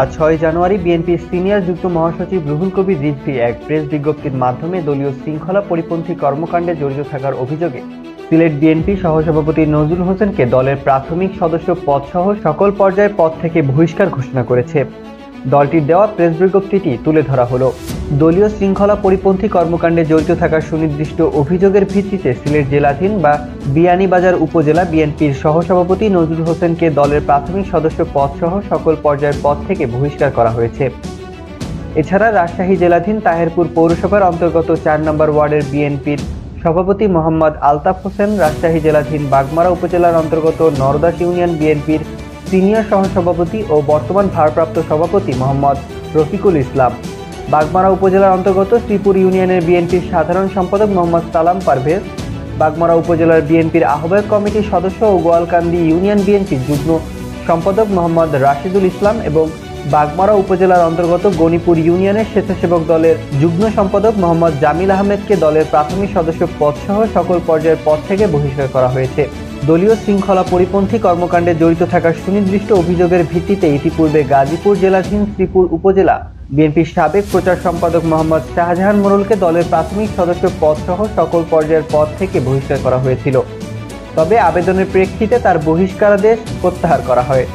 আজ ৬ জানুয়ারি বিএনপির সিনিয়র যুগ্ম মহাসচিব রুহুল কবির রিজভী এক প্রেস বিজ্ঞপ্তির মাধ্যমে দলীয় শৃঙ্খলা পরিপন্থী কর্মকাণ্ডে জড়িত থাকার অভিযোগে সিলেট বিএনপি সহসভাপতি নজরুল হোসেনকে দলের প্রাথমিক সদস্য পদসহ সকল পর্যায়ের পদ থেকে বহিষ্কার ঘোষণা করেছে। দলটির দেওয়া প্রেস বিজ্ঞপ্তিটি তুলে ধরা হলো। দলীয় শৃঙ্খলা পরিপন্থী কর্মকাণ্ডে জড়িত থাকার সুনির্দিষ্ট অভিযোগের ভিত্তিতে সিলেট জেলাধীন বা বিয়ানীবাজার উপজেলা বিএনপির সহসভাপতি নজরুল হোসেনকে দলের প্রাথমিক সদস্য পদসহ সকল পর্যায়ের পদ থেকে বহিষ্কার করা হয়েছে। এছাড়া রাজশাহী জেলাধীন তাহেরপুর পৌরসভার অন্তর্গত ৪ নম্বর ওয়ার্ডের বিএনপির সভাপতি মোহাম্মদ আলতাফ হোসেন, রাজশাহী জেলাধীন বাগমারা উপজেলার অন্তর্গত নরদাস ইউনিয়ন বিএনপির সিনিয়র সহসভাপতি ও বর্তমান ভারপ্রাপ্ত সভাপতি মোহাম্মদ রফিকুল ইসলাম, বাগমারা উপজেলার অন্তর্গত শ্রীপুর ইউনিয়নের বিএনপির সাধারণ সম্পাদক মোহাম্মদ সালাম পারভেজ, বাগমারা উপজেলার বিএনপির আহ্বায়ক কমিটির সদস্য ও গোয়ালকান্দি ইউনিয়ন বিএনপির যুগ্ম সম্পাদক মোহাম্মদ রাশিদুল ইসলাম এবং বাগমারা উপজেলার অন্তর্গত গণিপুর ইউনিয়নের স্বেচ্ছাসেবক দলের যুগ্ম সম্পাদক মোহাম্মদ জামিল আহমেদকে দলের প্রাথমিক সদস্য পদসহ সকল পর্যায়ের পদ থেকে বহিষ্কার করা হয়েছে। দলীয় শৃঙ্খলা পরিপন্থী কর্মকাণ্ডে জড়িত থাকার সুনির্দিষ্ট অভিযোগের ভিত্তিতে ইতিপূর্বে গাজীপুর জেলাধীন শ্রীপুর উপজেলা বিএনপির সাবেক প্রচার সম্পাদক মোহাম্মদ শাহজাহান মোড়লকে দলের প্রাথমিক সদস্য পদসহ সকল পর্যায়ের পদ থেকে বহিষ্কার করা হয়েছিল। তবে আবেদনের প্রেক্ষিতে তার বহিষ্কারাদেশ প্রত্যাহার করা হয়।